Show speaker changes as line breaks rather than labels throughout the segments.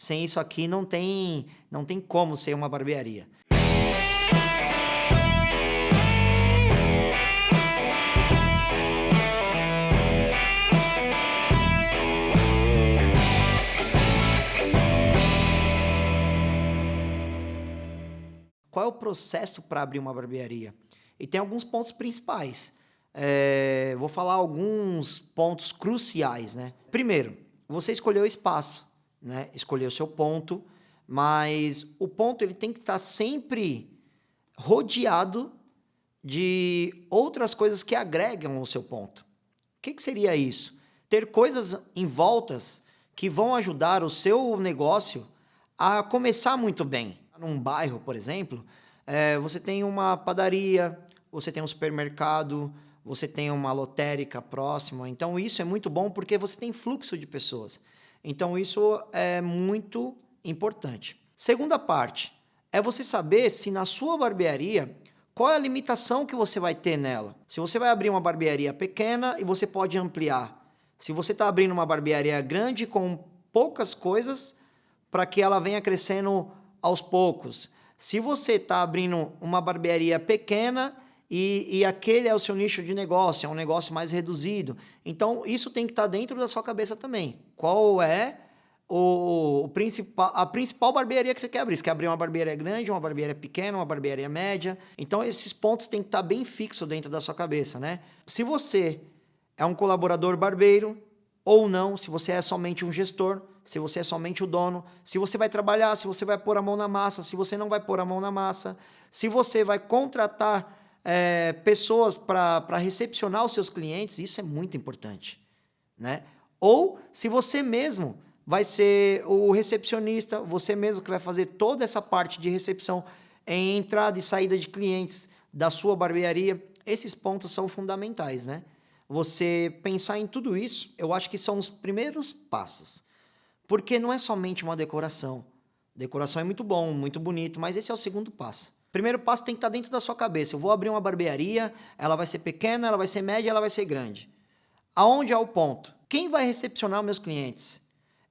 Sem isso aqui não tem como ser uma barbearia. Qual é o processo para abrir uma barbearia? E tem alguns pontos principais. Vou falar alguns pontos cruciais, né? Primeiro, você escolheu o espaço, né? Escolheu o seu ponto, mas o ponto ele tem que estar sempre rodeado de outras coisas que agregam ao seu ponto. O que seria isso? Ter coisas em voltas que vão ajudar o seu negócio a começar muito bem. Num bairro, por exemplo, você tem uma padaria, você tem um supermercado, você tem uma lotérica próxima. Então, isso é muito bom porque você tem fluxo de pessoas. Então, isso é muito importante. Segunda parte, é você saber se na sua barbearia, qual é a limitação que você vai ter nela. Se você vai abrir uma barbearia pequena e você pode ampliar. Se você está abrindo uma barbearia grande com poucas coisas, para que ela venha crescendo aos poucos. Se você está abrindo uma barbearia pequena e aquele é o seu nicho de negócio, é um negócio mais reduzido, então isso tem que estar dentro da sua cabeça também. Qual é a principal barbearia que você quer abrir? Você quer abrir uma barbearia grande, uma barbearia pequena, uma barbearia média? Então esses pontos têm que estar bem fixos dentro da sua cabeça, né? Se você é um colaborador barbeiro ou não, se você é somente um gestor, se você é somente o dono, se você vai trabalhar, se você vai pôr a mão na massa, se você não vai pôr a mão na massa, se você vai contratar pessoas para recepcionar os seus clientes, isso é muito importante, né? Ou se você mesmo vai ser o recepcionista, você mesmo que vai fazer toda essa parte de recepção em entrada e saída de clientes da sua barbearia, esses pontos são fundamentais, né? Você pensar em tudo isso, eu acho que são os primeiros passos. Porque não é somente uma decoração. Decoração é muito bom, muito bonito, mas esse é o segundo passo. Primeiro passo tem que estar dentro da sua cabeça. Eu vou abrir uma barbearia, ela vai ser pequena, ela vai ser média, ela vai ser grande. Aonde é o ponto? Quem vai recepcionar meus clientes?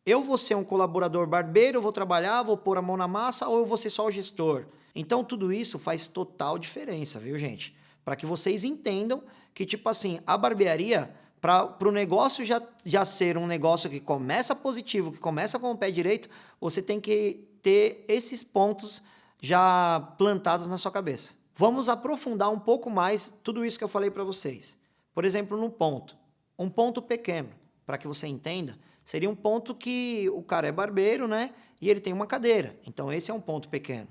Eu vou ser um colaborador barbeiro, eu vou trabalhar, vou pôr a mão na massa ou eu vou ser só o gestor? Então tudo isso faz total diferença, viu, gente? Para que vocês entendam que, tipo assim, a barbearia, para o negócio já ser um negócio que começa positivo, que começa com o pé direito, você tem que ter esses pontos já plantados na sua cabeça. Vamos aprofundar um pouco mais tudo isso que eu falei para vocês. Por exemplo, no ponto. Um ponto pequeno, para que você entenda, seria um ponto que o cara é barbeiro, né? E ele tem uma cadeira. Então, esse é um ponto pequeno.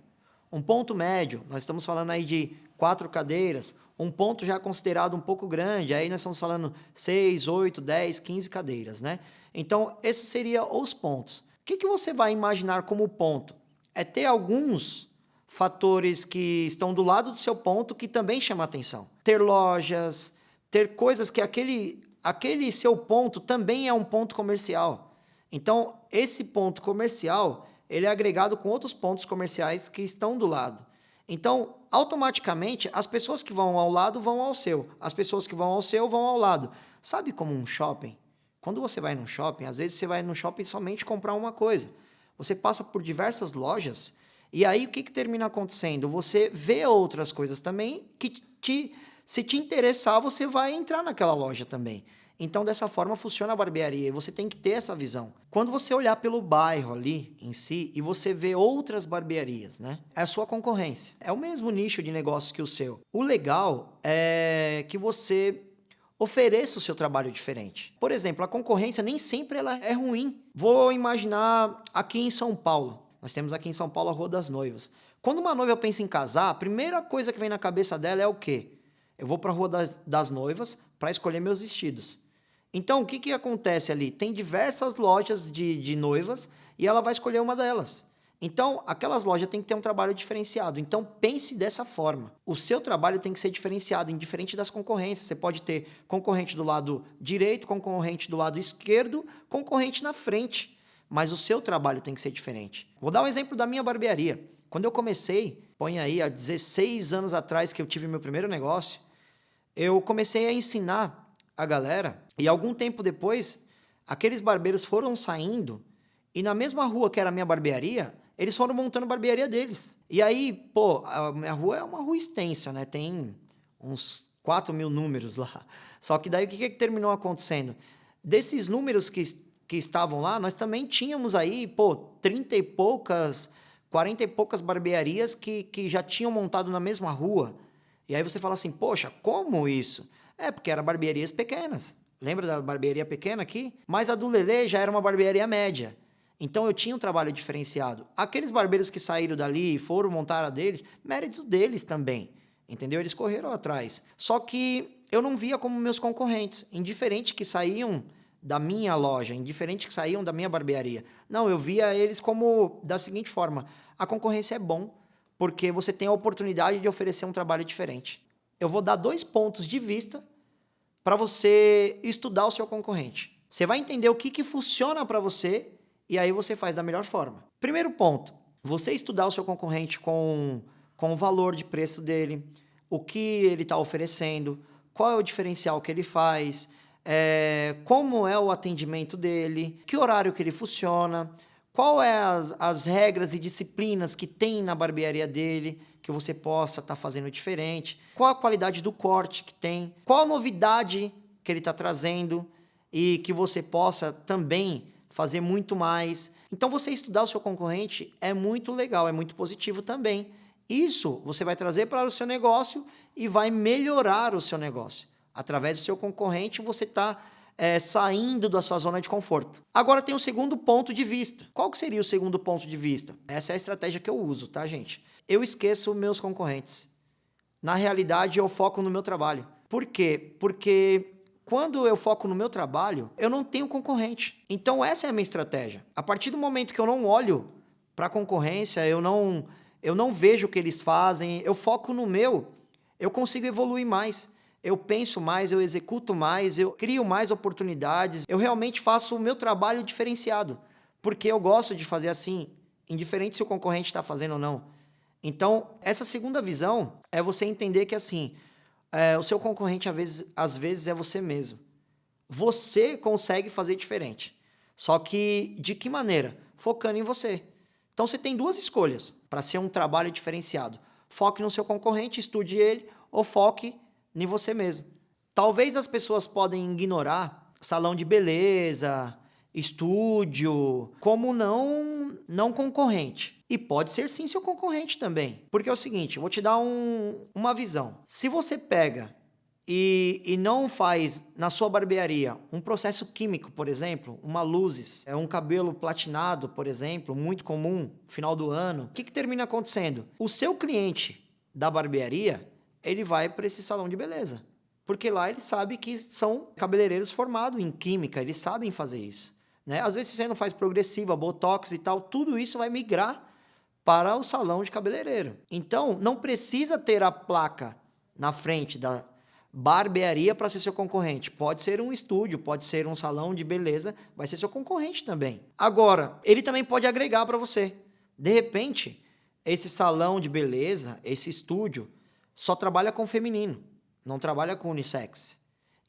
Um ponto médio, nós estamos falando aí de 4 cadeiras. Um ponto já considerado um pouco grande, aí nós estamos falando 6, 8, 10, 15 cadeiras, né? Então, esses seriam os pontos. O que você vai imaginar como ponto? É ter alguns fatores que estão do lado do seu ponto que também chamam a atenção. Ter lojas, ter coisas que aquele seu ponto também é um ponto comercial. Então, esse ponto comercial, ele é agregado com outros pontos comerciais que estão do lado. Então, automaticamente, as pessoas que vão ao lado vão ao seu. As pessoas que vão ao seu vão ao lado. Sabe como um shopping? Quando você vai num shopping, às vezes você vai no shopping somente comprar uma coisa. Você passa por diversas lojas e aí o que termina acontecendo? Você vê outras coisas também que se te interessar, você vai entrar naquela loja também. Então, dessa forma, funciona a barbearia e você tem que ter essa visão. Quando você olhar pelo bairro ali em si e você vê outras barbearias, né? É a sua concorrência. É o mesmo nicho de negócio que o seu. O legal é que você ofereça o seu trabalho diferente. Por exemplo, a concorrência nem sempre ela é ruim. Vou imaginar aqui em São Paulo. Nós temos aqui em São Paulo a Rua das Noivas. Quando uma noiva pensa em casar, a primeira coisa que vem na cabeça dela é o quê? Eu vou para a Rua das Noivas para escolher meus vestidos. Então, o que acontece ali? Tem diversas lojas de noivas e ela vai escolher uma delas. Então, aquelas lojas têm que ter um trabalho diferenciado. Então, pense dessa forma. O seu trabalho tem que ser diferenciado, indiferente das concorrências. Você pode ter concorrente do lado direito, concorrente do lado esquerdo, concorrente na frente. Mas o seu trabalho tem que ser diferente. Vou dar um exemplo da minha barbearia. Quando eu comecei, põe aí, há 16 anos atrás que eu tive meu primeiro negócio, eu comecei a ensinar a galera, e algum tempo depois, aqueles barbeiros foram saindo E na mesma rua que era a minha barbearia, eles foram montando a barbearia deles. E aí, pô, a minha rua é uma rua extensa, né? Tem uns 4.000 números lá. Só que daí o que terminou acontecendo? Desses números que estavam lá, nós também tínhamos aí, pô, 30 e poucas, 40 e poucas barbearias que já tinham montado na mesma rua. E aí você fala assim, poxa, como isso? É, porque eram barbearias pequenas. Lembra da barbearia pequena aqui? Mas a do Lelê já era uma barbearia média. Então eu tinha um trabalho diferenciado. Aqueles barbeiros que saíram dali e foram montar a deles, mérito deles também. Entendeu? Eles correram atrás. Só que eu não via como meus concorrentes, indiferente que saíam da minha loja, indiferente que saíam da minha barbearia. Não, eu via eles como da seguinte forma: a concorrência é bom, porque você tem a oportunidade de oferecer um trabalho diferente. Eu vou dar 2 pontos de vista para você estudar o seu concorrente. Você vai entender o que funciona para você e aí você faz da melhor forma. Primeiro ponto, você estudar o seu concorrente com o valor de preço dele, o que ele está oferecendo, qual é o diferencial que ele faz, como é o atendimento dele, que horário que ele funciona, qual é as regras e disciplinas que tem na barbearia dele, que você possa estar fazendo diferente, qual a qualidade do corte que tem, qual a novidade que ele está trazendo e que você possa também fazer muito mais. Então, você estudar o seu concorrente é muito legal, é muito positivo também. Isso você vai trazer para o seu negócio e vai melhorar o seu negócio. Através do seu concorrente, você está saindo da sua zona de conforto. Agora tem o segundo ponto de vista. Qual que seria o segundo ponto de vista? Essa é a estratégia que eu uso, tá, gente? Eu esqueço meus concorrentes. Na realidade, eu foco no meu trabalho. Por quê? Porque quando eu foco no meu trabalho, eu não tenho concorrente. Então, essa é a minha estratégia. A partir do momento que eu não olho para a concorrência, eu não vejo o que eles fazem, eu foco no meu, eu consigo evoluir mais. Eu penso mais, eu executo mais, eu crio mais oportunidades, eu realmente faço o meu trabalho diferenciado, porque eu gosto de fazer assim, indiferente se o concorrente está fazendo ou não. Então, essa segunda visão é você entender que assim, o seu concorrente às vezes é você mesmo. Você consegue fazer diferente. Só que de que maneira? Focando em você. Então você tem 2 escolhas para ser um trabalho diferenciado. Foque no seu concorrente, estude ele, ou foque em você mesmo. Talvez as pessoas podem ignorar salão de beleza, estúdio, como não concorrente. E pode ser sim seu concorrente também. Porque é o seguinte, eu vou te dar uma visão. Se você pega e não faz na sua barbearia um processo químico, por exemplo, uma luzes, um cabelo platinado, por exemplo, muito comum, final do ano, o que termina acontecendo? O seu cliente da barbearia, ele vai para esse salão de beleza. Porque lá ele sabe que são cabeleireiros formados em química, eles sabem fazer isso. Né? Às vezes você não faz progressiva, botox e tal, tudo isso vai migrar para o salão de cabeleireiro. Então, não precisa ter a placa na frente da barbearia para ser seu concorrente. Pode ser um estúdio, pode ser um salão de beleza, vai ser seu concorrente também. Agora, ele também pode agregar para você. De repente, esse salão de beleza, esse estúdio, só trabalha com feminino, não trabalha com unissex.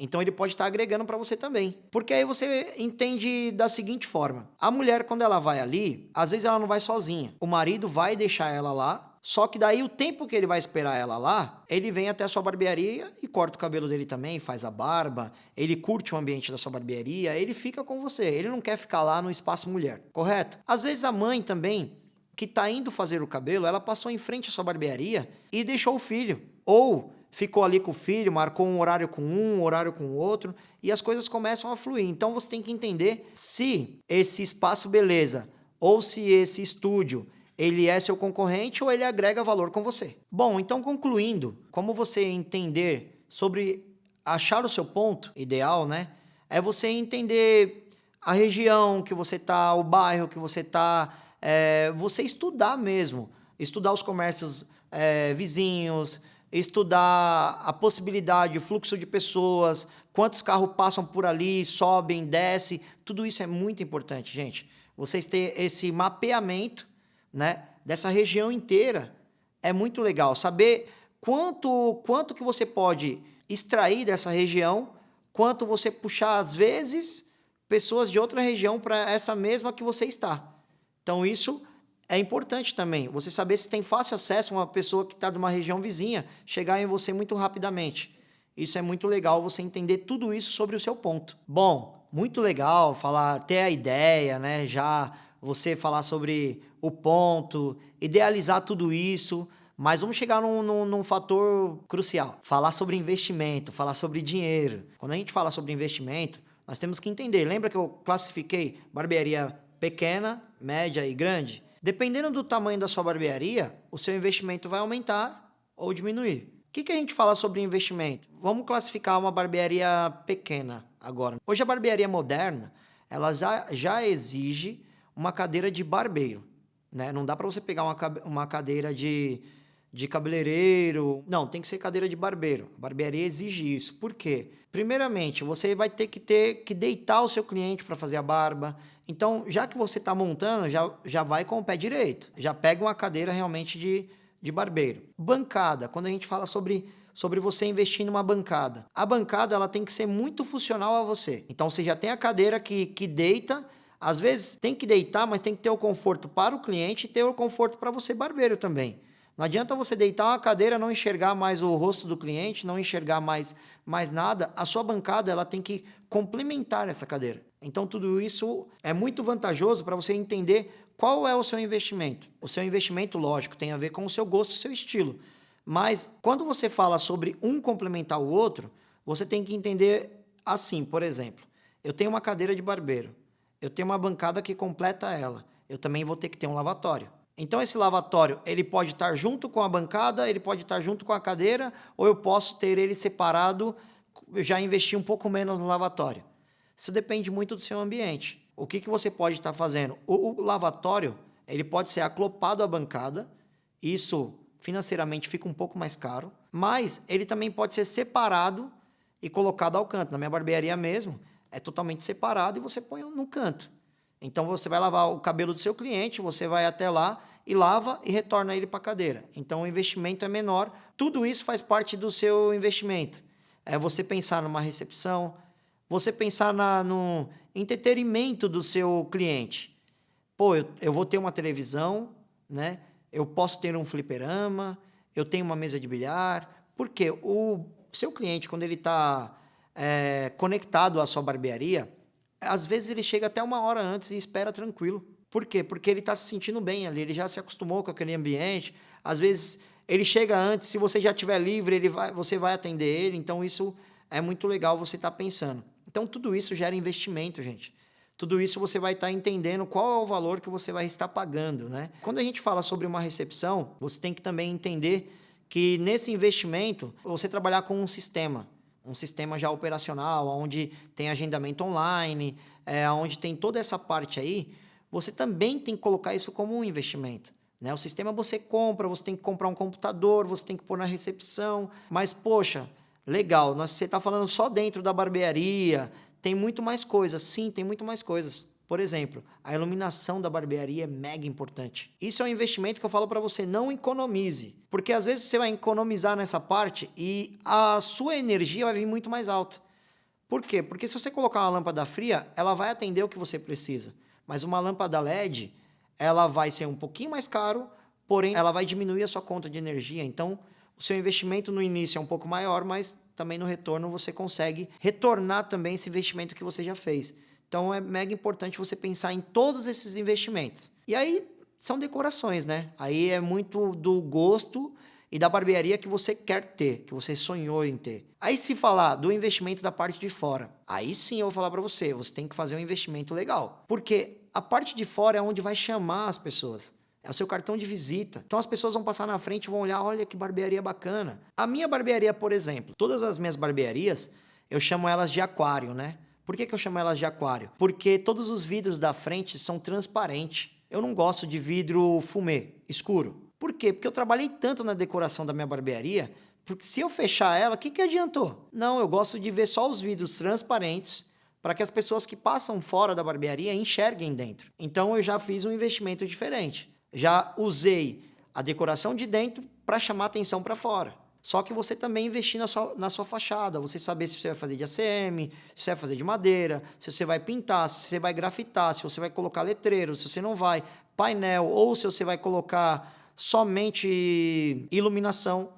Então ele pode estar agregando para você também. Porque aí você entende da seguinte forma: a mulher, quando ela vai ali, às vezes ela não vai sozinha. O marido vai deixar ela lá, só que daí o tempo que ele vai esperar ela lá, ele vem até a sua barbearia e corta o cabelo dele também, faz a barba, ele curte o ambiente da sua barbearia, ele fica com você. Ele não quer ficar lá no espaço mulher, correto? Às vezes a mãe também, que está indo fazer o cabelo, ela passou em frente à sua barbearia e deixou o filho. Ou ficou ali com o filho, marcou um horário com um horário com o outro, e as coisas começam a fluir. Então você tem que entender se esse espaço beleza ou se esse estúdio ele é seu concorrente ou ele agrega valor com você. Bom, então concluindo, como você entender sobre achar o seu ponto ideal, né? É você entender a região que você está, o bairro que você está, você estudar mesmo, estudar os comércios vizinhos, estudar a possibilidade, o fluxo de pessoas, quantos carros passam por ali, sobem, descem, tudo isso é muito importante, gente. Vocês terem esse mapeamento, né, dessa região inteira é muito legal. Saber quanto que você pode extrair dessa região, quanto você puxar, às vezes, pessoas de outra região para essa mesma que você está. Então, isso é importante também. Você saber se tem fácil acesso a uma pessoa que está de uma região vizinha, chegar em você muito rapidamente. Isso é muito legal, você entender tudo isso sobre o seu ponto. Bom, muito legal falar, ter a ideia, né? Já você falar sobre o ponto, idealizar tudo isso, mas vamos chegar num fator crucial. Falar sobre investimento, falar sobre dinheiro. Quando a gente fala sobre investimento, nós temos que entender. Lembra que eu classifiquei barbearia pequena, média e grande? Dependendo do tamanho da sua barbearia, o seu investimento vai aumentar ou diminuir. O que a gente fala sobre investimento? Vamos classificar uma barbearia pequena agora. Hoje a barbearia moderna, ela já exige uma cadeira de barbeiro, né? Não dá para você pegar uma cadeira de cabeleireiro. Não, tem que ser cadeira de barbeiro. A barbearia exige isso. Por quê? Primeiramente, você vai ter que deitar o seu cliente para fazer a barba. Então, já que você está montando, já vai com o pé direito. Já pega uma cadeira realmente de barbeiro. Bancada. Quando a gente fala sobre você investir numa bancada. A bancada ela tem que ser muito funcional a você. Então, você já tem a cadeira que deita. Às vezes, tem que deitar, mas tem que ter o conforto para o cliente e ter o conforto para você, barbeiro, também. Não adianta você deitar uma cadeira, não enxergar mais o rosto do cliente, não enxergar mais nada. A sua bancada ela tem que complementar essa cadeira. Então, tudo isso é muito vantajoso para você entender qual é o seu investimento. O seu investimento, lógico, tem a ver com o seu gosto, o seu estilo. Mas, quando você fala sobre um complementar o outro, você tem que entender assim, por exemplo. Eu tenho uma cadeira de barbeiro. Eu tenho uma bancada que completa ela. Eu também vou ter que ter um lavatório. Então, esse lavatório, ele pode estar junto com a bancada, ele pode estar junto com a cadeira, ou eu posso ter ele separado, já investir um pouco menos no lavatório. Isso depende muito do seu ambiente. O que você pode estar fazendo? O lavatório, ele pode ser acoplado à bancada, isso financeiramente fica um pouco mais caro, mas ele também pode ser separado e colocado ao canto. Na minha barbearia mesmo, é totalmente separado e você põe no canto. Então, você vai lavar o cabelo do seu cliente, você vai até lá e lava e retorna ele para a cadeira. Então, o investimento é menor. Tudo isso faz parte do seu investimento. É você pensar numa recepção, você pensar no entretenimento do seu cliente. Pô, eu vou ter uma televisão, né? Eu posso ter um fliperama, eu tenho uma mesa de bilhar. Por quê? O seu cliente, quando ele está conectado à sua barbearia, às vezes ele chega até 1 hora antes e espera tranquilo. Por quê? Porque ele está se sentindo bem ali, ele já se acostumou com aquele ambiente. Às vezes ele chega antes, se você já estiver livre, você vai atender ele. Então isso é muito legal você estar pensando. Então tudo isso gera investimento, gente. Tudo isso você vai estar entendendo qual é o valor que você vai estar pagando, né? Quando a gente fala sobre uma recepção, você tem que também entender que nesse investimento, você trabalhar com um sistema já operacional, onde tem agendamento online, onde tem toda essa parte aí, você também tem que colocar isso como um investimento, né? O sistema você compra, você tem que comprar um computador, você tem que pôr na recepção, mas, poxa, legal, você está falando só dentro da barbearia, tem muito mais coisas. Sim, tem muito mais coisas. Por exemplo, a iluminação da barbearia é mega importante. Isso é um investimento que eu falo para você, não economize. Porque às vezes você vai economizar nessa parte e a sua energia vai vir muito mais alta. Por quê? Porque se você colocar uma lâmpada fria, ela vai atender o que você precisa. Mas uma lâmpada LED, ela vai ser um pouquinho mais caro, porém ela vai diminuir a sua conta de energia. Então, o seu investimento no início é um pouco maior, mas também no retorno você consegue retornar também esse investimento que você já fez. Então, é mega importante você pensar em todos esses investimentos. E aí, são decorações, né? Aí é muito do gosto e da barbearia que você quer ter, que você sonhou em ter. Aí, se falar do investimento da parte de fora, aí sim eu vou falar para você, você tem que fazer um investimento legal. Porque a parte de fora é onde vai chamar as pessoas. É o seu cartão de visita. Então, as pessoas vão passar na frente e vão olhar, olha que barbearia bacana. A minha barbearia, por exemplo, todas as minhas barbearias, eu chamo elas de aquário, né? Por que eu chamo elas de aquário? Porque todos os vidros da frente são transparentes. Eu não gosto de vidro fumê, escuro. Por quê? Porque eu trabalhei tanto na decoração da minha barbearia, porque se eu fechar ela, o que adiantou? Não, eu gosto de ver só os vidros transparentes, para que as pessoas que passam fora da barbearia enxerguem dentro. Então, eu já fiz um investimento diferente. Já usei a decoração de dentro para chamar atenção para fora. Só que você também investir na sua fachada, você saber se você vai fazer de ACM, se você vai fazer de madeira, se você vai pintar, se você vai grafitar, se você vai colocar letreiro, se você não vai, painel, ou se você vai colocar somente iluminação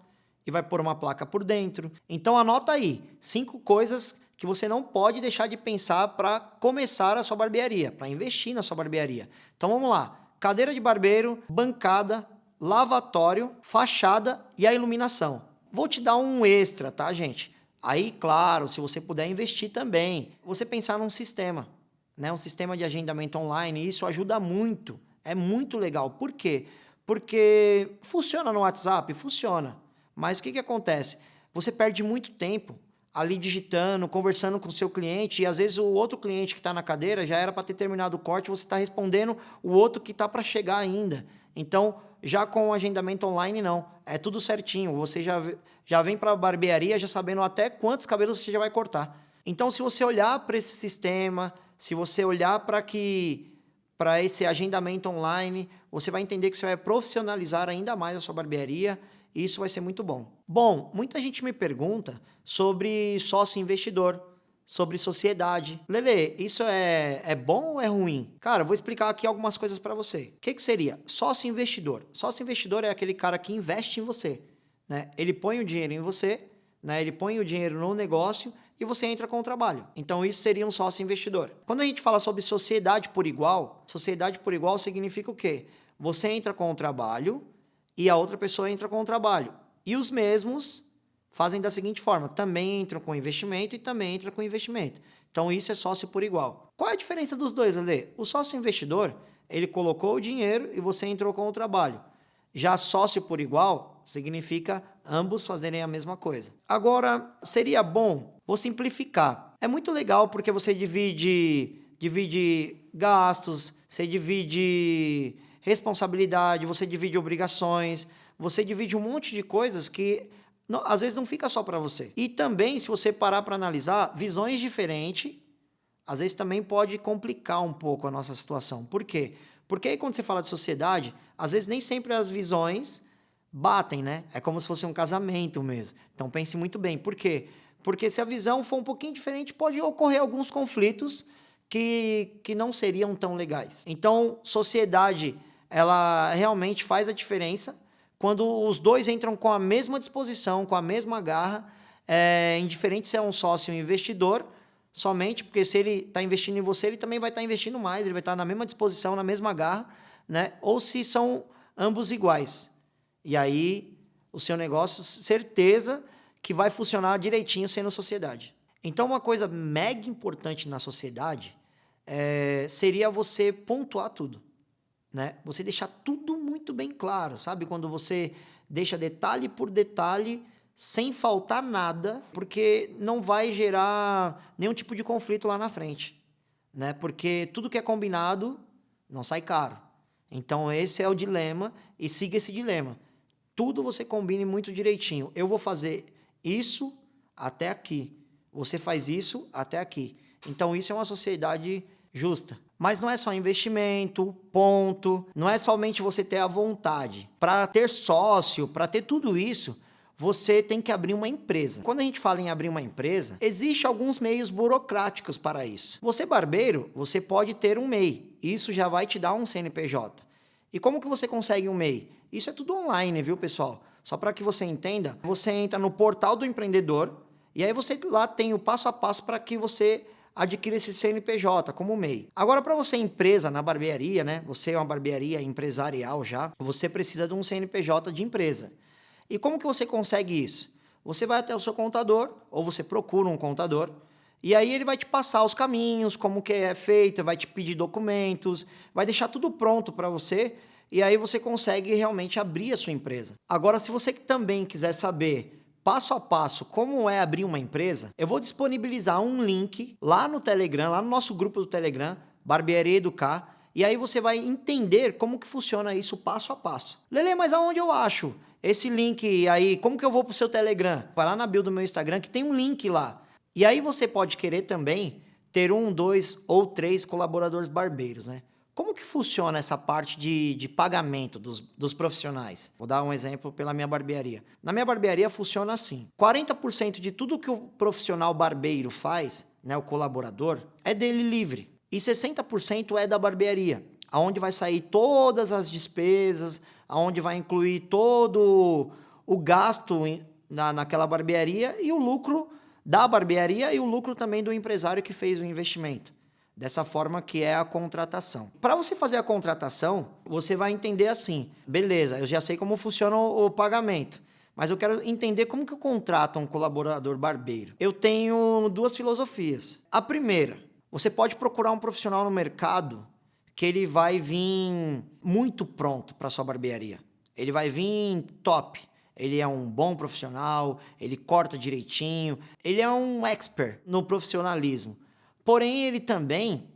e vai pôr uma placa por dentro. Então anota aí, 5 coisas que você não pode deixar de pensar para começar a sua barbearia, para investir na sua barbearia. Então vamos lá, cadeira de barbeiro, bancada, lavatório, fachada e a iluminação. Vou te dar um extra, tá, gente? Aí, claro, se você puder investir também, você pensar num sistema, né? Um sistema de agendamento online, isso ajuda muito, é muito legal. Por quê? Porque funciona no WhatsApp? Funciona. Mas o que acontece? Você perde muito tempo ali digitando, conversando com o seu cliente, e às vezes o outro cliente que está na cadeira já era para ter terminado o corte, você está respondendo o outro que está para chegar ainda. Então, já com o agendamento online, não. É tudo certinho. Você já vem para a barbearia já sabendo até quantos cabelos você já vai cortar. Então, se você olhar para esse sistema, se você olhar para esse agendamento online, você vai entender que você vai profissionalizar ainda mais a sua barbearia e isso vai ser muito bom. Bom, muita gente me pergunta sobre sócio investidor, sobre sociedade. Lele, isso é bom ou é ruim? Cara, eu vou explicar aqui algumas coisas para você. O que seria? Sócio investidor. Sócio investidor é aquele cara que investe em você, né? Ele põe o dinheiro em você, né? Ele põe o dinheiro no negócio e você entra com o trabalho. Então isso seria um sócio investidor. Quando a gente fala sobre sociedade por igual significa o quê? Você entra com o trabalho e a outra pessoa entra com o trabalho. E os mesmos fazem da seguinte forma, também entram com investimento e também entram com investimento. Então, isso é sócio por igual. Qual é a diferença dos dois, Lelê? O sócio investidor, ele colocou o dinheiro e você entrou com o trabalho. Já sócio por igual significa ambos fazerem a mesma coisa. Agora, seria bom vou simplificar. É muito legal porque você divide gastos, você divide responsabilidade, você divide obrigações, você divide um monte de coisas que não, às vezes não fica só para você. E também, se você parar para analisar, visões diferentes, às vezes também pode complicar um pouco a nossa situação. Por quê? Porque aí quando você fala de sociedade, às vezes nem sempre as visões batem, né? É como se fosse um casamento mesmo. Então pense muito bem. Por quê? Porque se a visão for um pouquinho diferente, pode ocorrer alguns conflitos que não seriam tão legais. Então, sociedade, ela realmente faz a diferença quando os dois entram com a mesma disposição, com a mesma garra, indiferente se é um sócio ou um investidor, somente porque se ele está investindo em você, ele também vai estar investindo mais, ele vai estar na mesma disposição, na mesma garra, né? Ou se são ambos iguais. E aí, o seu negócio, certeza que vai funcionar direitinho sendo sociedade. Então, uma coisa mega importante na sociedade seria você pontuar tudo. Né? Você deixar tudo muito bem claro, sabe? Quando você deixa detalhe por detalhe, sem faltar nada, porque não vai gerar nenhum tipo de conflito lá na frente, né? Porque tudo que é combinado não sai caro. Então esse é o dilema e siga esse dilema. Tudo você combine muito direitinho. Eu vou fazer isso até aqui. Você faz isso até aqui. Então isso é uma sociedade justa. Mas não é só investimento, ponto. Não é somente você ter a vontade. Para ter sócio, para ter tudo isso, você tem que abrir uma empresa. Quando a gente fala em abrir uma empresa, existe alguns meios burocráticos para isso. Você barbeiro, você pode ter um MEI. Isso já vai te dar um CNPJ. E como que você consegue um MEI? Isso é tudo online, viu, pessoal? Só para que você entenda, você entra no portal do empreendedor e aí você lá tem o passo a passo para que você adquira esse CNPJ como MEI. Agora, para você empresa na barbearia, né? Você é uma barbearia empresarial já, você precisa de um CNPJ de empresa. E como que você consegue isso? Você vai até o seu contador, ou você procura um contador, e aí ele vai te passar os caminhos, como que é feito, vai te pedir documentos, vai deixar tudo pronto para você, e aí você consegue realmente abrir a sua empresa. Agora, se você também quiser saber passo a passo como é abrir uma empresa, eu vou disponibilizar um link lá no Telegram, lá no nosso grupo do Telegram, Barbearia Educar, e aí você vai entender como que funciona isso passo a passo. Lele, mas aonde eu acho esse link aí? Como que eu vou pro seu Telegram? Vai lá na bio do meu Instagram que tem um link lá. E aí você pode querer também ter 1, 2 ou 3 colaboradores barbeiros, né? Como que funciona essa parte de pagamento dos profissionais? Vou dar um exemplo pela minha barbearia. Na minha barbearia funciona assim: 40% de tudo que o profissional barbeiro faz, né, o colaborador, é dele livre. E 60% é da barbearia, aonde vai sair todas as despesas, aonde vai incluir todo o gasto naquela barbearia e o lucro da barbearia e o lucro também do empresário que fez o investimento. Dessa forma que é a contratação. Para você fazer a contratação, você vai entender assim: beleza, eu já sei como funciona o pagamento, mas eu quero entender como que eu contrato um colaborador barbeiro. Eu tenho duas filosofias. A primeira, você pode procurar um profissional no mercado que ele vai vir muito pronto para sua barbearia. Ele vai vir top. Ele é um bom profissional, ele corta direitinho, ele é um expert no profissionalismo. Porém, ele também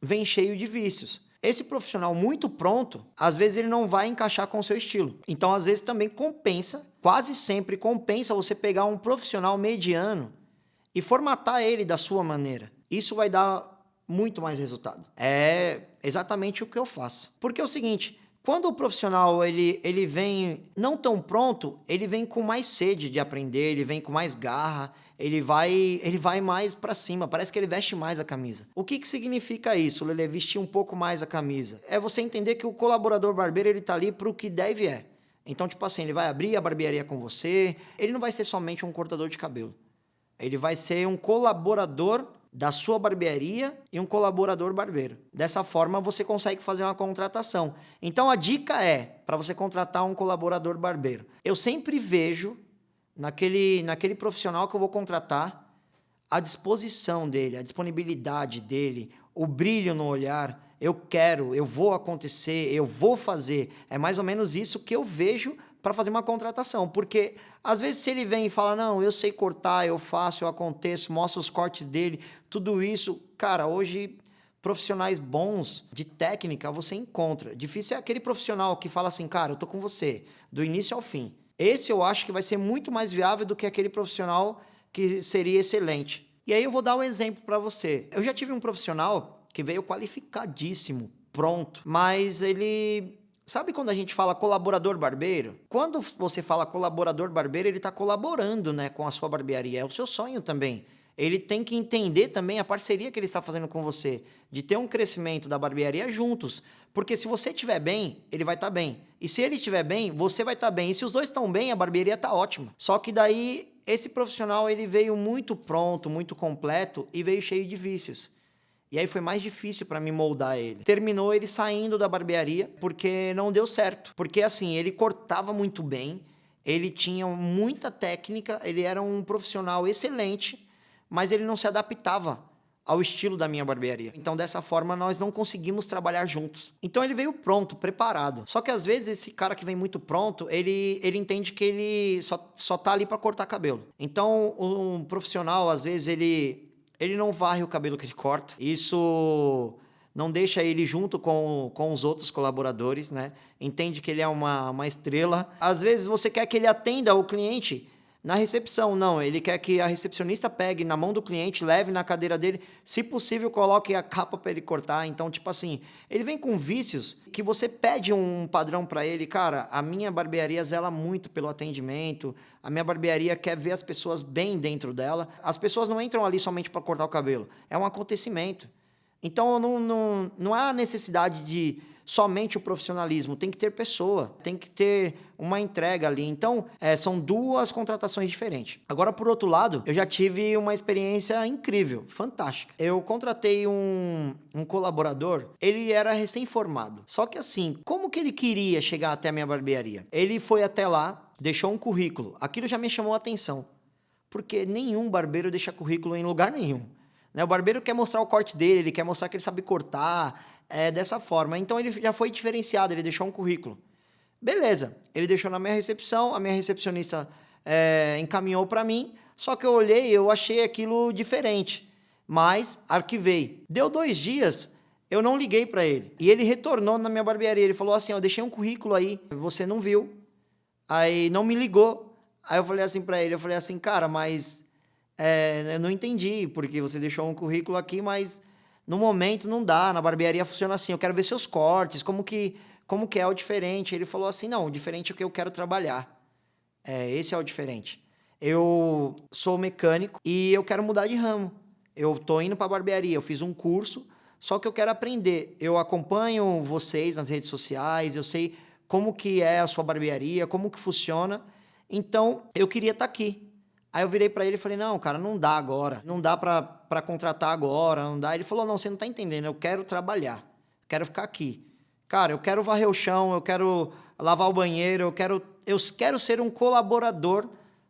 vem cheio de vícios. Esse profissional muito pronto, às vezes ele não vai encaixar com o seu estilo. Então, às vezes também compensa, quase sempre compensa você pegar um profissional mediano e formatar ele da sua maneira. Isso vai dar muito mais resultado. É exatamente o que eu faço. Porque é o seguinte, quando o profissional ele vem não tão pronto, ele vem com mais sede de aprender, ele vem com mais garra, ele vai mais para cima, parece que ele veste mais a camisa. O que significa isso, Lelê? Vestir um pouco mais a camisa? É você entender que o colaborador barbeiro, ele tá ali pro que deve é. Então, tipo assim, ele vai abrir a barbearia com você, ele não vai ser somente um cortador de cabelo. Ele vai ser um colaborador da sua barbearia e um colaborador barbeiro. Dessa forma, você consegue fazer uma contratação. Então, a dica é, para você contratar um colaborador barbeiro, eu sempre vejo naquele profissional que eu vou contratar, a disposição dele, a disponibilidade dele, o brilho no olhar, eu quero, eu vou acontecer, eu vou fazer. É mais ou menos isso que eu vejo para fazer uma contratação, porque às vezes se ele vem e fala, não, eu sei cortar, eu faço, eu aconteço, mostra os cortes dele, tudo isso, cara, hoje profissionais bons de técnica você encontra. Difícil é aquele profissional que fala assim, cara, eu tô com você, do início ao fim. Esse eu acho que vai ser muito mais viável do que aquele profissional que seria excelente. E aí eu vou dar um exemplo para você. Eu já tive um profissional que veio qualificadíssimo, pronto, mas ele... Sabe quando a gente fala colaborador barbeiro? Quando você fala colaborador barbeiro, ele está colaborando, né, com a sua barbearia. É o seu sonho também. Ele tem que entender também a parceria que ele está fazendo com você, de ter um crescimento da barbearia juntos. Porque se você estiver bem, ele vai estar bem. E se ele estiver bem, você vai estar bem. E se os dois estão bem, a barbearia está ótima. Só que daí, esse profissional, ele veio muito pronto, muito completo e veio cheio de vícios. E aí foi mais difícil para mim moldar ele. Terminou ele saindo da barbearia porque não deu certo. Porque assim, ele cortava muito bem, ele tinha muita técnica, ele era um profissional excelente, mas ele não se adaptava ao estilo da minha barbearia. Então, dessa forma, nós não conseguimos trabalhar juntos. Então, ele veio pronto, preparado. Só que, às vezes, esse cara que vem muito pronto, ele entende que ele só tá ali para cortar cabelo. Então, um profissional, às vezes, ele não varre o cabelo que ele corta. Isso não deixa ele junto com os outros colaboradores, né? Entende que ele é uma estrela. Às vezes, você quer que ele atenda o cliente na recepção, não, ele quer que a recepcionista pegue na mão do cliente, leve na cadeira dele, se possível coloque a capa para ele cortar. Então, tipo assim, ele vem com vícios que você pede um padrão para ele, cara, a minha barbearia zela muito pelo atendimento, a minha barbearia quer ver as pessoas bem dentro dela, as pessoas não entram ali somente para cortar o cabelo, é um acontecimento. Então, não há necessidade de somente o profissionalismo, tem que ter pessoa, tem que ter uma entrega ali. Então, são duas contratações diferentes. Agora, por outro lado, eu já tive uma experiência incrível, fantástica. Eu contratei um colaborador, ele era recém-formado. Só que assim, como que ele queria chegar até a minha barbearia? Ele foi até lá, deixou um currículo. Aquilo já me chamou a atenção, porque nenhum barbeiro deixa currículo em lugar nenhum. Né? O barbeiro quer mostrar o corte dele, ele quer mostrar que ele sabe cortar, dessa forma. Então, ele já foi diferenciado, ele deixou um currículo. Beleza, ele deixou na minha recepção, a minha recepcionista encaminhou para mim, só que eu olhei, eu achei aquilo diferente, mas arquivei. Deu 2 dias, eu não liguei para ele, e ele retornou na minha barbearia, ele falou assim, eu deixei um currículo aí, você não viu, aí não me ligou, aí eu falei assim para ele, cara, mas eu não entendi, porque você deixou um currículo aqui, mas no momento não dá, na barbearia funciona assim, eu quero ver seus cortes, como que é o diferente. Ele falou assim, não, o diferente é o que eu quero trabalhar. Esse é o diferente. Eu sou mecânico e eu quero mudar de ramo. Eu tô indo para barbearia, eu fiz um curso, só que eu quero aprender. Eu acompanho vocês nas redes sociais, eu sei como que é a sua barbearia, como que funciona. Então, eu queria estar aqui. Aí eu virei para ele e falei: "Não, cara, não dá agora. Não dá para contratar agora, não dá". Ele falou: "Não, você não tá entendendo. Eu quero trabalhar. Quero ficar aqui. Cara, eu quero varrer o chão, eu quero lavar o banheiro, eu quero ser um colaborador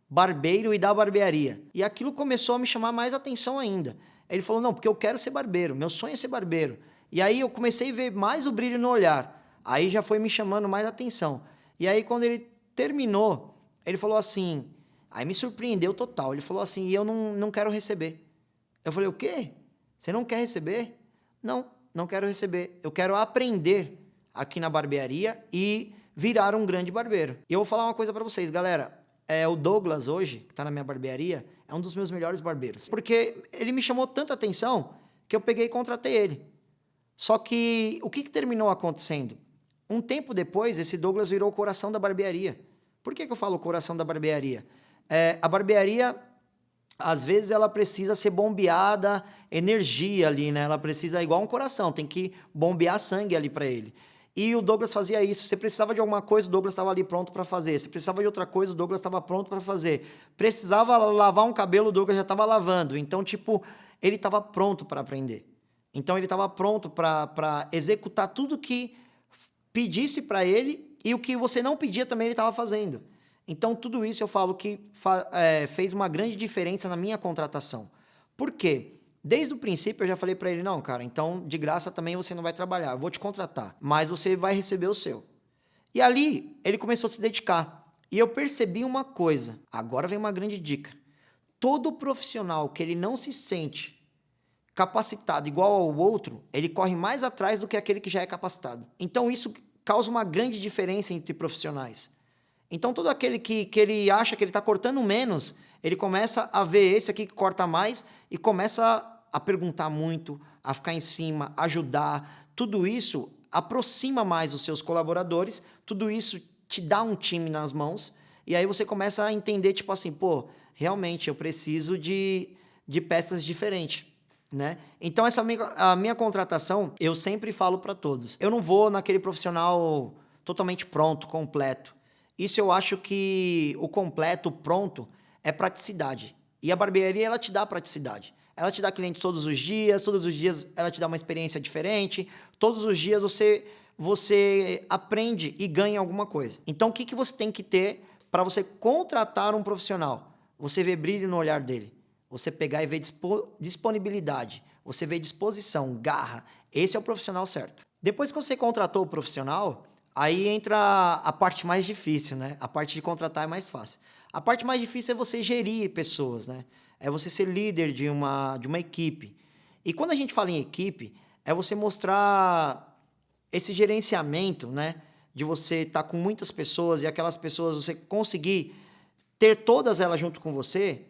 barbeiro e da barbearia". E aquilo começou a me chamar mais atenção ainda. Ele falou: "Não, porque eu quero ser barbeiro, meu sonho é ser barbeiro". E aí eu comecei a ver mais o brilho no olhar. Aí já foi me chamando mais atenção. E aí quando ele terminou, ele falou assim, aí me surpreendeu total. Ele falou assim: "E eu não quero receber". Eu falei: "O quê? Você não quer receber?". "Não, não quero receber. Eu quero aprender aqui na barbearia e virar um grande barbeiro". E eu vou falar uma coisa pra vocês, galera. O Douglas hoje, que tá na minha barbearia, é um dos meus melhores barbeiros. Porque ele me chamou tanta atenção que eu peguei e contratei ele. Só que o que terminou acontecendo? Um tempo depois, esse Douglas virou o coração da barbearia. Por que eu falo coração da barbearia? A barbearia, às vezes, ela precisa ser bombeada energia ali, né? Ela precisa, igual um coração, tem que bombear sangue ali para ele. E o Douglas fazia isso. Você precisava de alguma coisa, o Douglas estava ali pronto para fazer. Você precisava de outra coisa, o Douglas estava pronto para fazer. Precisava lavar um cabelo, o Douglas já estava lavando. Então, tipo, ele estava pronto para aprender. Então, ele estava pronto para executar tudo que pedisse para ele e o que você não pedia também ele estava fazendo. Então, tudo isso eu falo que fez uma grande diferença na minha contratação. Por quê? Desde o princípio eu já falei para ele: "Não, cara, então de graça também você não vai trabalhar, eu vou te contratar, mas você vai receber o seu". E ali ele começou a se dedicar. E eu percebi uma coisa, agora vem uma grande dica. Todo profissional que ele não se sente capacitado igual ao outro, ele corre mais atrás do que aquele que já é capacitado. Então isso causa uma grande diferença entre profissionais. Então todo aquele que ele acha que ele está cortando menos, ele começa a ver esse aqui que corta mais e começa a perguntar muito, a ficar em cima, ajudar. Tudo isso aproxima mais os seus colaboradores, tudo isso te dá um time nas mãos e aí você começa a entender, tipo assim, pô, realmente eu preciso de peças diferentes. Né? Então a minha contratação, eu sempre falo para todos, eu não vou naquele profissional totalmente pronto, completo. Isso eu acho que o completo, o pronto, é praticidade. E a barbearia, ela te dá praticidade. Ela te dá clientes todos os dias ela te dá uma experiência diferente, todos os dias você aprende e ganha alguma coisa. Então o que você tem que ter para você contratar um profissional? Você vê brilho no olhar dele. Você pegar e ver disponibilidade, você vê disposição, garra. Esse é o profissional certo. Depois que você contratou o profissional, aí entra a parte mais difícil, né? A parte de contratar é mais fácil. A parte mais difícil é você gerir pessoas, né? É você ser líder de uma equipe. E quando a gente fala em equipe, é você mostrar esse gerenciamento, né? De você estar com muitas pessoas e aquelas pessoas você conseguir ter todas elas junto com você,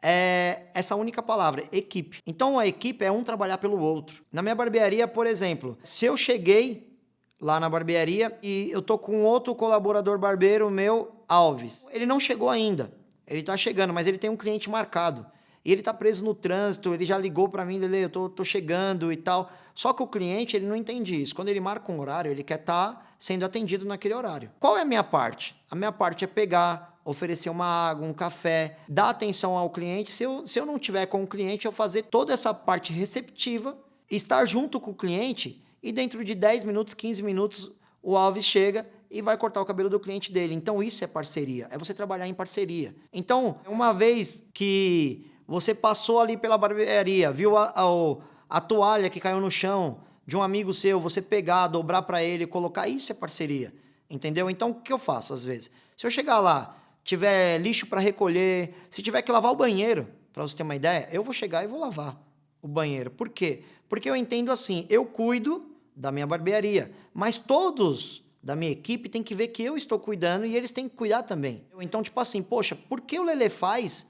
é essa única palavra, equipe. Então a equipe é um trabalhar pelo outro. Na minha barbearia, por exemplo, se eu cheguei lá na barbearia e eu tô com outro colaborador barbeiro meu, Alves. Ele não chegou ainda. Ele tá chegando, mas ele tem um cliente marcado. E ele tá preso no trânsito, ele já ligou para mim, Lele, eu tô chegando e tal. Só que o cliente, ele não entende isso. Quando ele marca um horário, ele quer estar sendo atendido naquele horário. Qual é a minha parte? A minha parte é pegar, oferecer uma água, um café, dar atenção ao cliente. Se eu não tiver com o cliente, eu fazer toda essa parte receptiva, estar junto com o cliente e dentro de 10 minutos, 15 minutos, o Alves chega e vai cortar o cabelo do cliente dele. Então isso é parceria, é você trabalhar em parceria. Então, uma vez que você passou ali pela barbearia, viu a toalha que caiu no chão de um amigo seu, você pegar, dobrar para ele, colocar, isso é parceria, entendeu? Então, o que eu faço às vezes? Se eu chegar lá, tiver lixo para recolher, se tiver que lavar o banheiro, para você ter uma ideia, eu vou chegar e vou lavar o banheiro. Por quê? Porque eu entendo assim, eu cuido da minha barbearia, mas todos da minha equipe têm que ver que eu estou cuidando e eles têm que cuidar também. Então, tipo assim, poxa, por que o Lele faz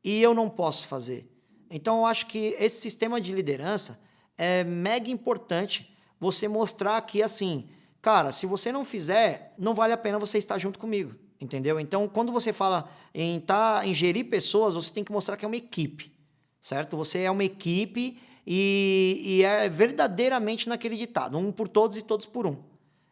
e eu não posso fazer? Então, eu acho que esse sistema de liderança é mega importante você mostrar que, assim, cara, se você não fizer, não vale a pena você estar junto comigo, entendeu? Então, quando você fala em gerir pessoas, você tem que mostrar que é uma equipe, certo? Você é uma equipe e é verdadeiramente naquele ditado, um por todos e todos por um.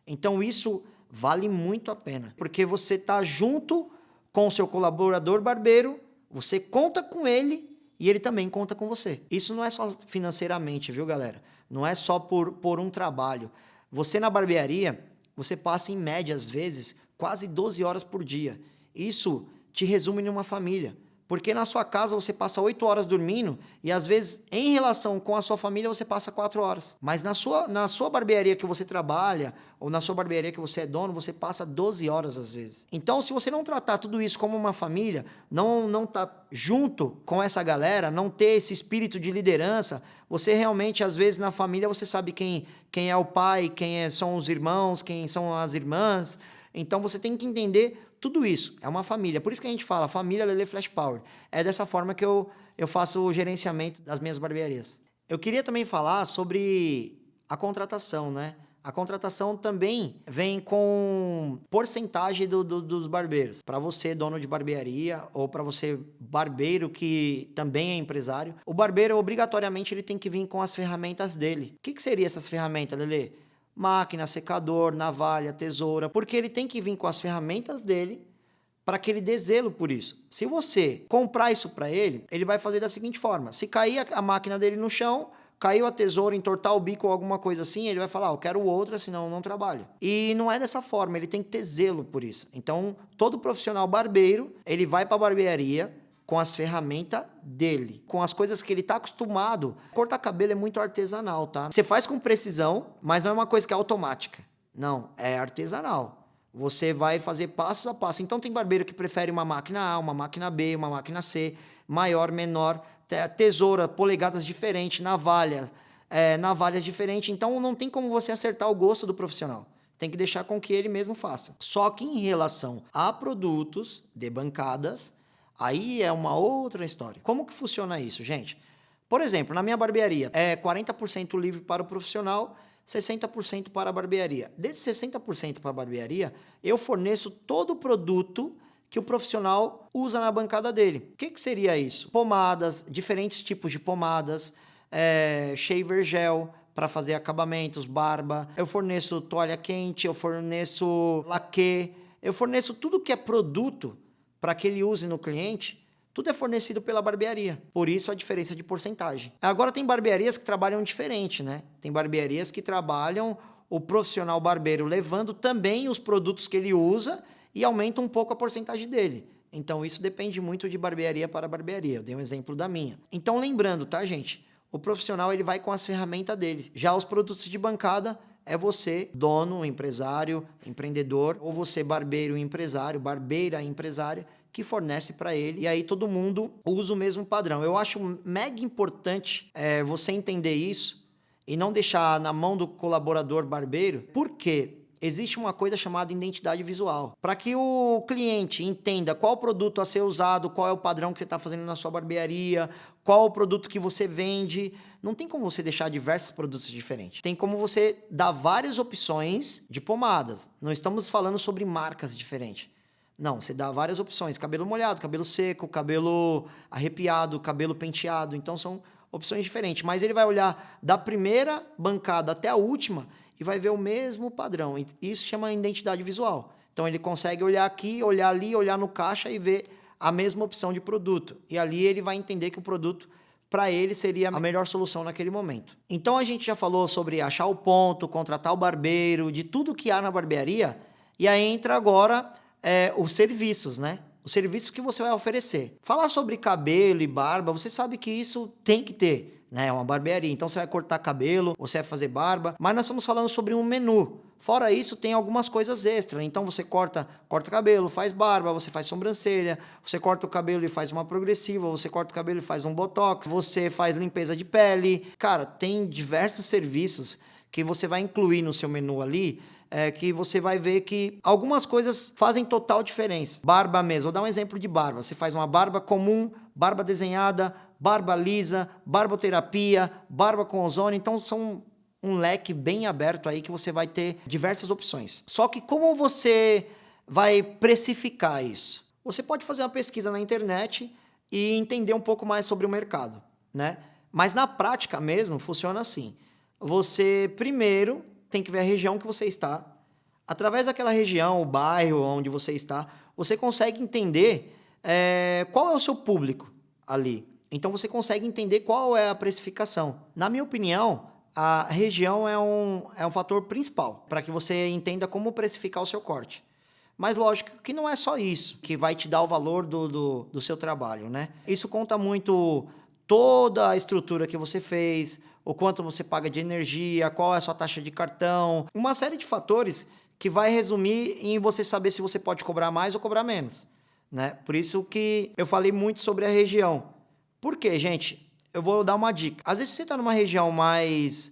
Então, isso vale muito a pena, porque você está junto com o seu colaborador barbeiro, você conta com ele e ele também conta com você. Isso não é só financeiramente, viu, galera? Não é só por um trabalho. Você na barbearia, você passa em média, às vezes, quase 12 horas por dia. Isso te resume numa família. Porque na sua casa você passa 8 horas dormindo e às vezes em relação com a sua família você passa 4 horas. Mas na sua barbearia que você trabalha ou na sua barbearia que você é dono, você passa 12 horas às vezes. Então se você não tratar tudo isso como uma família, não tá junto com essa galera, não ter esse espírito de liderança, você realmente às vezes na família você sabe quem é o pai, são os irmãos, quem são as irmãs. Então você tem que entender tudo isso. É uma família. Por isso que a gente fala família Lele Flash Power. É dessa forma que eu faço o gerenciamento das minhas barbearias. Eu queria também falar sobre a contratação, né? A contratação também vem com porcentagem dos barbeiros. Para você, dono de barbearia, ou para você, barbeiro que também é empresário, o barbeiro, obrigatoriamente, ele tem que vir com as ferramentas dele. O que seriam essas ferramentas, Lele? Máquina, secador, navalha, tesoura, porque ele tem que vir com as ferramentas dele para que ele dê zelo por isso. Se você comprar isso para ele, ele vai fazer da seguinte forma: se cair a máquina dele no chão, caiu a tesoura, entortar o bico ou alguma coisa assim, ele vai falar, eu quero outra, senão eu não trabalho. E não é dessa forma, ele tem que ter zelo por isso. Então, todo profissional barbeiro, ele vai para a barbearia com as ferramentas dele, com as coisas que ele está acostumado. Cortar cabelo é muito artesanal, tá? Você faz com precisão, mas não é uma coisa que é automática. Não, é artesanal. Você vai fazer passo a passo. Então tem barbeiro que prefere uma máquina A, uma máquina B, uma máquina C, maior, menor, tesoura, polegadas diferentes, navalhas diferentes. Então não tem como você acertar o gosto do profissional. Tem que deixar com que ele mesmo faça. Só que em relação a produtos de bancadas, aí é uma outra história. Como que funciona isso, gente? Por exemplo, na minha barbearia, é 40% livre para o profissional, 60% para a barbearia. Desses 60% para a barbearia, eu forneço todo o produto que o profissional usa na bancada dele. O que seria isso? Pomadas, diferentes tipos de pomadas, shaver gel para fazer acabamentos, barba. Eu forneço toalha quente, eu forneço laque, eu forneço tudo que é produto para que ele use no cliente, tudo é fornecido pela barbearia. Por isso a diferença de porcentagem. Agora tem barbearias que trabalham diferente, né? Tem barbearias que trabalham o profissional barbeiro levando também os produtos que ele usa e aumenta um pouco a porcentagem dele. Então isso depende muito de barbearia para barbearia. Eu dei um exemplo da minha. Então lembrando, tá, gente? O profissional ele vai com as ferramentas dele. Já os produtos de bancada é você, dono, empresário, empreendedor, ou você, barbeiro, empresário, barbeira, empresária, que fornece para ele, e aí todo mundo usa o mesmo padrão. Eu acho mega importante você entender isso e não deixar na mão do colaborador barbeiro, porque existe uma coisa chamada identidade visual. Para que o cliente entenda qual produto a ser usado, qual é o padrão que você está fazendo na sua barbearia, qual o produto que você vende, não tem como você deixar diversos produtos diferentes. Tem como você dar várias opções de pomadas. Não estamos falando sobre marcas diferentes. Não, você dá várias opções. Cabelo molhado, cabelo seco, cabelo arrepiado, cabelo penteado. Então são opções diferentes. Mas ele vai olhar da primeira bancada até a última e vai ver o mesmo padrão. Isso chama identidade visual. Então ele consegue olhar aqui, olhar ali, olhar no caixa e ver a mesma opção de produto. E ali ele vai entender que o produto, para ele, seria a melhor solução naquele momento. Então a gente já falou sobre achar o ponto, contratar o barbeiro, de tudo que há na barbearia. E aí entra agora os serviços, né? Os serviços que você vai oferecer. Falar sobre cabelo e barba, você sabe que isso tem que ter, né? É uma barbearia. Então você vai cortar cabelo, você vai fazer barba, mas nós estamos falando sobre um menu. Fora isso, tem algumas coisas extras. Então você corta cabelo, faz barba, você faz sobrancelha, você corta o cabelo e faz uma progressiva, você corta o cabelo e faz um botox, você faz limpeza de pele. Cara, tem diversos serviços que você vai incluir no seu menu ali, que você vai ver que algumas coisas fazem total diferença. Barba mesmo, vou dar um exemplo de barba. Você faz uma barba comum, barba desenhada, barba lisa, barboterapia, barba com ozônio. Então, são um leque bem aberto aí que você vai ter diversas opções. Só que como você vai precificar isso? Você pode fazer uma pesquisa na internet e entender um pouco mais sobre o mercado, né? Mas na prática mesmo, funciona assim. Você primeiro tem que ver a região que você está. Através daquela região, o bairro onde você está, você consegue entender qual é o seu público ali. Então, você consegue entender qual é a precificação. Na minha opinião, a região é um fator principal para que você entenda como precificar o seu corte. Mas lógico que não é só isso que vai te dar o valor do seu trabalho, né? Isso conta muito toda a estrutura que você fez, o quanto você paga de energia, qual é a sua taxa de cartão, uma série de fatores que vai resumir em você saber se você pode cobrar mais ou cobrar menos, né? Por isso que eu falei muito sobre a região. Por quê, gente? Eu vou dar uma dica. Às vezes você está numa região mais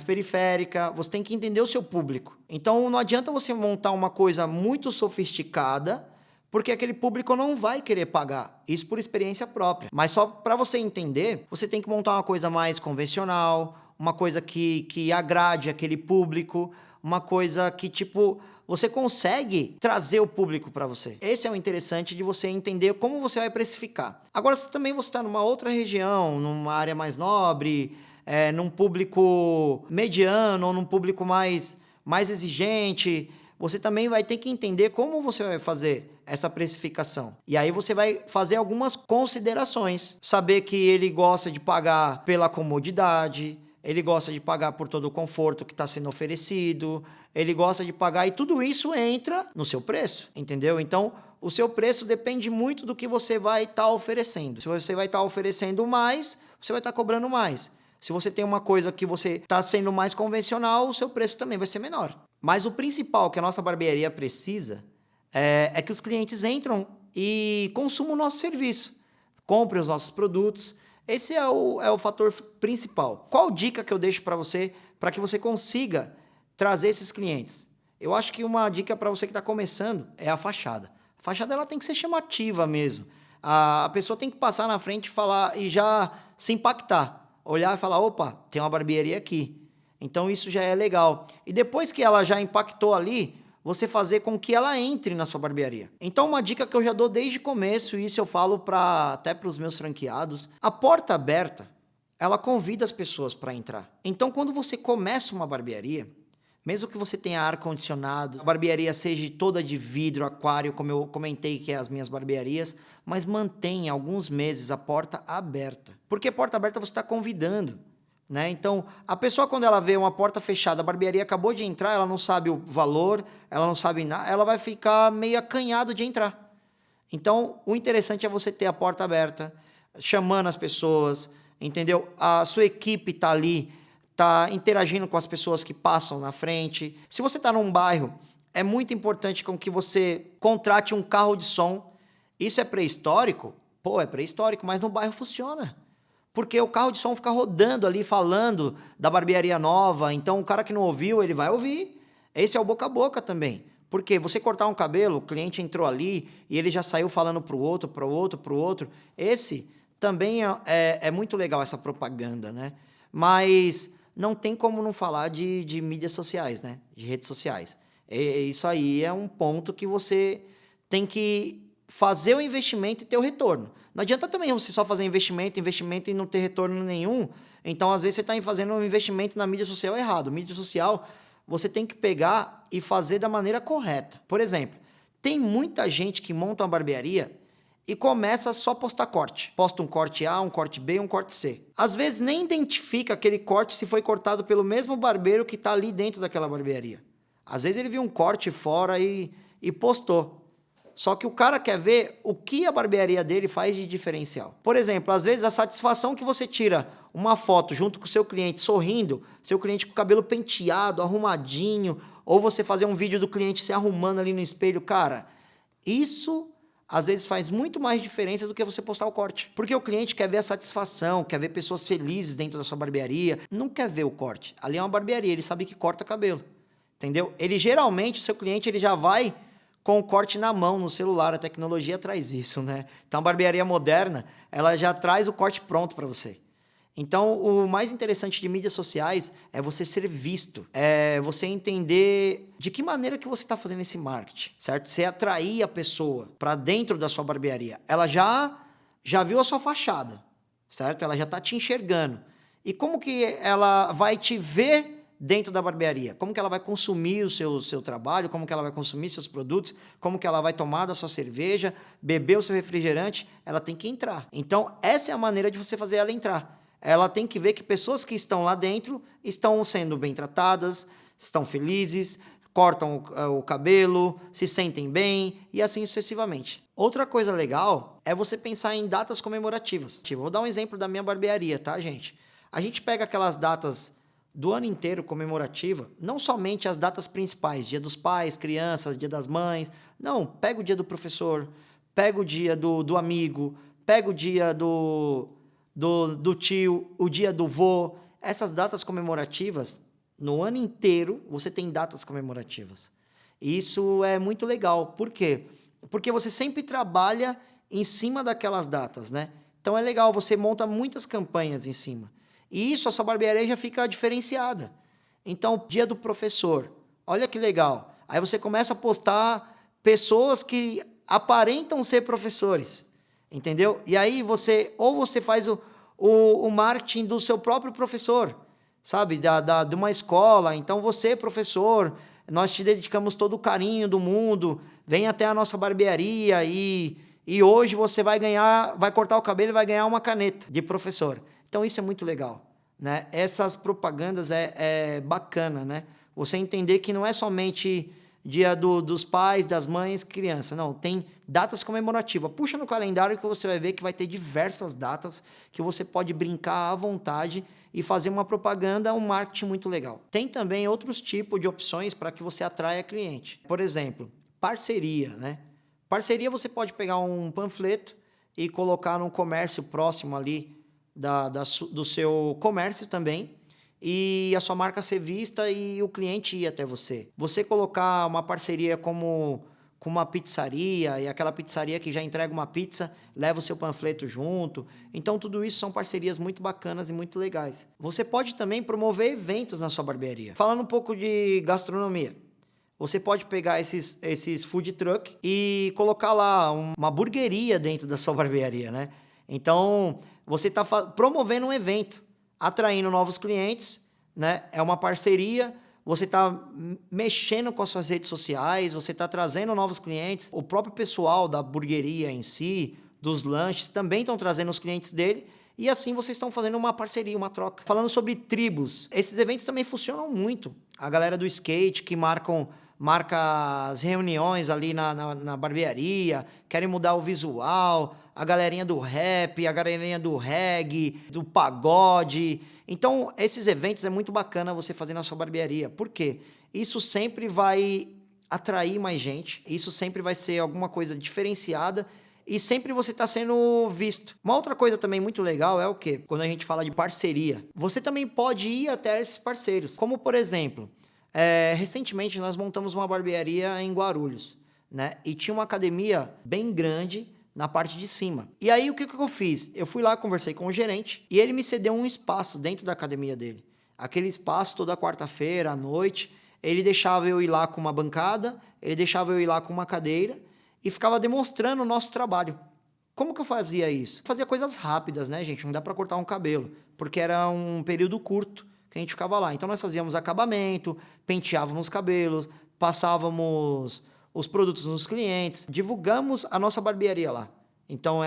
periférica, você tem que entender o seu público. Então, não adianta você montar uma coisa muito sofisticada, porque aquele público não vai querer pagar. Isso por experiência própria. Mas só para você entender, você tem que montar uma coisa mais convencional, uma coisa que agrade aquele público, uma coisa que, tipo, você consegue trazer o público para você. Esse é o interessante de você entender como você vai precificar. Agora, se também você está numa outra região, numa área mais nobre, num público mediano ou num público mais exigente, você também vai ter que entender como você vai fazer essa precificação. E aí você vai fazer algumas considerações. Saber que ele gosta de pagar pela comodidade, ele gosta de pagar por todo o conforto que está sendo oferecido, ele gosta de pagar, e tudo isso entra no seu preço, entendeu? Então, o seu preço depende muito do que você vai estar oferecendo. Se você vai estar oferecendo mais, você vai estar cobrando mais. Se você tem uma coisa que você está sendo mais convencional, o seu preço também vai ser menor. Mas o principal que a nossa barbearia precisa é que os clientes entram e consumam o nosso serviço, comprem os nossos produtos. Esse é o fator principal. Qual dica que eu deixo para você para que você consiga trazer esses clientes? Eu acho que uma dica para você que está começando é a fachada. A fachada ela tem que ser chamativa mesmo. A pessoa tem que passar na frente e falar e já se impactar. Olhar e falar, opa, tem uma barbearia aqui. Então isso já é legal. E depois que ela já impactou ali, você fazer com que ela entre na sua barbearia. Então uma dica que eu já dou desde o começo, e isso eu falo até para os meus franqueados, a porta aberta, ela convida as pessoas para entrar. Então quando você começa uma barbearia, mesmo que você tenha ar-condicionado, a barbearia seja toda de vidro, aquário, como eu comentei que é as minhas barbearias, mas mantenha alguns meses a porta aberta. Porque porta aberta você está convidando, né? Então, a pessoa quando ela vê uma porta fechada, a barbearia acabou de entrar, ela não sabe o valor, ela não sabe nada, ela vai ficar meio acanhada de entrar. Então, o interessante é você ter a porta aberta, chamando as pessoas, entendeu? A sua equipe está ali, está interagindo com as pessoas que passam na frente. Se você está num bairro, é muito importante com que você contrate um carro de som. Isso é pré-histórico? Pô, é pré-histórico, mas no bairro funciona. Porque o carro de som fica rodando ali, falando da barbearia nova. Então, o cara que não ouviu, ele vai ouvir. Esse é o boca a boca também. Porque você cortar um cabelo, o cliente entrou ali e ele já saiu falando para o outro, para o outro, para o outro. Esse também é muito legal, essa propaganda, né? Mas não tem como não falar de mídias sociais, né? De redes sociais. Isso aí é um ponto que você tem que fazer o investimento e ter o retorno. Não adianta também você só fazer investimento e não ter retorno nenhum. Então, às vezes, você está fazendo um investimento na mídia social errado. Mídia social, você tem que pegar e fazer da maneira correta. Por exemplo, tem muita gente que monta uma barbearia e começa só a postar corte. Posta um corte A, um corte B, um corte C. Às vezes nem identifica aquele corte se foi cortado pelo mesmo barbeiro que está ali dentro daquela barbearia. Às vezes ele viu um corte fora e postou. Só que o cara quer ver o que a barbearia dele faz de diferencial. Por exemplo, às vezes a satisfação que você tira uma foto junto com o seu cliente sorrindo, seu cliente com o cabelo penteado, arrumadinho, ou você fazer um vídeo do cliente se arrumando ali no espelho, cara, isso às vezes faz muito mais diferença do que você postar o corte. Porque o cliente quer ver a satisfação, quer ver pessoas felizes dentro da sua barbearia, não quer ver o corte. Ali é uma barbearia, ele sabe que corta cabelo, entendeu? Ele geralmente, o seu cliente, ele já vai com o corte na mão, no celular. A tecnologia traz isso, né? Então, a barbearia moderna, ela já traz o corte pronto para você. Então, o mais interessante de mídias sociais é você ser visto, é você entender de que maneira que você está fazendo esse marketing, certo? Você atrair a pessoa para dentro da sua barbearia. Ela já viu a sua fachada, certo? Ela já está te enxergando. E como que ela vai te ver dentro da barbearia? Como que ela vai consumir o seu trabalho? Como que ela vai consumir seus produtos? Como que ela vai tomar da sua cerveja, beber o seu refrigerante? Ela tem que entrar. Então, essa é a maneira de você fazer ela entrar. Ela tem que ver que pessoas que estão lá dentro estão sendo bem tratadas, estão felizes, cortam o cabelo, se sentem bem e assim sucessivamente. Outra coisa legal é você pensar em datas comemorativas. Vou dar um exemplo da minha barbearia, tá, gente? A gente pega aquelas datas do ano inteiro comemorativa, não somente as datas principais, Dia dos Pais, Crianças, Dia das Mães. Não, pega o dia do professor, pega o dia do amigo, pega o dia do tio, o dia do vô. Essas datas comemorativas, no ano inteiro, você tem datas comemorativas. Isso é muito legal. Por quê? Porque você sempre trabalha em cima daquelas datas, né? Então é legal, você monta muitas campanhas em cima. E isso, a sua barbearia já fica diferenciada. Então, dia do professor, olha que legal. Aí você começa a postar pessoas que aparentam ser professores. Entendeu? E aí você faz o marketing do seu próprio professor, sabe? De uma escola. Então você, professor, nós te dedicamos todo o carinho do mundo, vem até a nossa barbearia e hoje você vai cortar o cabelo e vai ganhar uma caneta de professor. Então isso é muito legal, né? Essas propagandas é bacana, né? Você entender que não é somente dia dos pais, das mães, criança. Não, tem datas comemorativas. Puxa no calendário que você vai ver que vai ter diversas datas que você pode brincar à vontade e fazer uma propaganda, um marketing muito legal. Tem também outros tipos de opções para que você atraia cliente. Por exemplo, parceria, né? Parceria você pode pegar um panfleto e colocar num comércio próximo ali do seu comércio também, e a sua marca ser vista e o cliente ir até você. Você colocar uma parceria com uma pizzaria e aquela pizzaria que já entrega uma pizza, leva o seu panfleto junto. Então, tudo isso são parcerias muito bacanas e muito legais. Você pode também promover eventos na sua barbearia. Falando um pouco de gastronomia, você pode pegar esses food truck e colocar lá uma hamburgueria dentro da sua barbearia, né? Então, você está promovendo um evento, atraindo novos clientes, né? É uma parceria, você está mexendo com as suas redes sociais, você está trazendo novos clientes. O próprio pessoal da hamburgueria em si, dos lanches, também estão trazendo os clientes dele. E assim vocês estão fazendo uma parceria, uma troca. Falando sobre tribos, esses eventos também funcionam muito. A galera do skate que marca as reuniões ali na barbearia, querem mudar o visual, a galerinha do rap, a galerinha do reggae, do pagode. Então, esses eventos é muito bacana você fazer na sua barbearia. Por quê? Isso sempre vai atrair mais gente, isso sempre vai ser alguma coisa diferenciada e sempre você está sendo visto. Uma outra coisa também muito legal é o quê? Quando a gente fala de parceria, você também pode ir até esses parceiros. Como, por exemplo, recentemente nós montamos uma barbearia em Guarulhos, né? E tinha uma academia bem grande na parte de cima. E aí, o que eu fiz? Eu fui lá, conversei com o gerente e ele me cedeu um espaço dentro da academia dele. Aquele espaço, toda quarta-feira, à noite, ele deixava eu ir lá com uma bancada, ele deixava eu ir lá com uma cadeira e ficava demonstrando o nosso trabalho. Como que eu fazia isso? Fazia coisas rápidas, né, gente? Não dá para cortar um cabelo, porque era um período curto que a gente ficava lá. Então, nós fazíamos acabamento, penteávamos os cabelos, passávamos os produtos nos clientes, divulgamos a nossa barbearia lá. Então,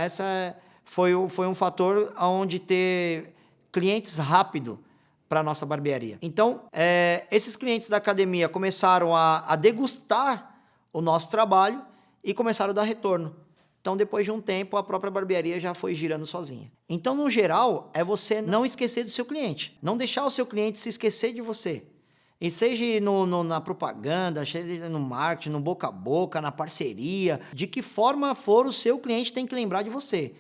foi um fator onde ter clientes rápido para a nossa barbearia. Então, esses clientes da academia começaram a degustar o nosso trabalho e começaram a dar retorno. Então, depois de um tempo, a própria barbearia já foi girando sozinha. Então, no geral, é você não esquecer do seu cliente. Não deixar o seu cliente se esquecer de você. E seja na propaganda, seja no marketing, no boca a boca, na parceria, de que forma for, o seu cliente tem que lembrar de você.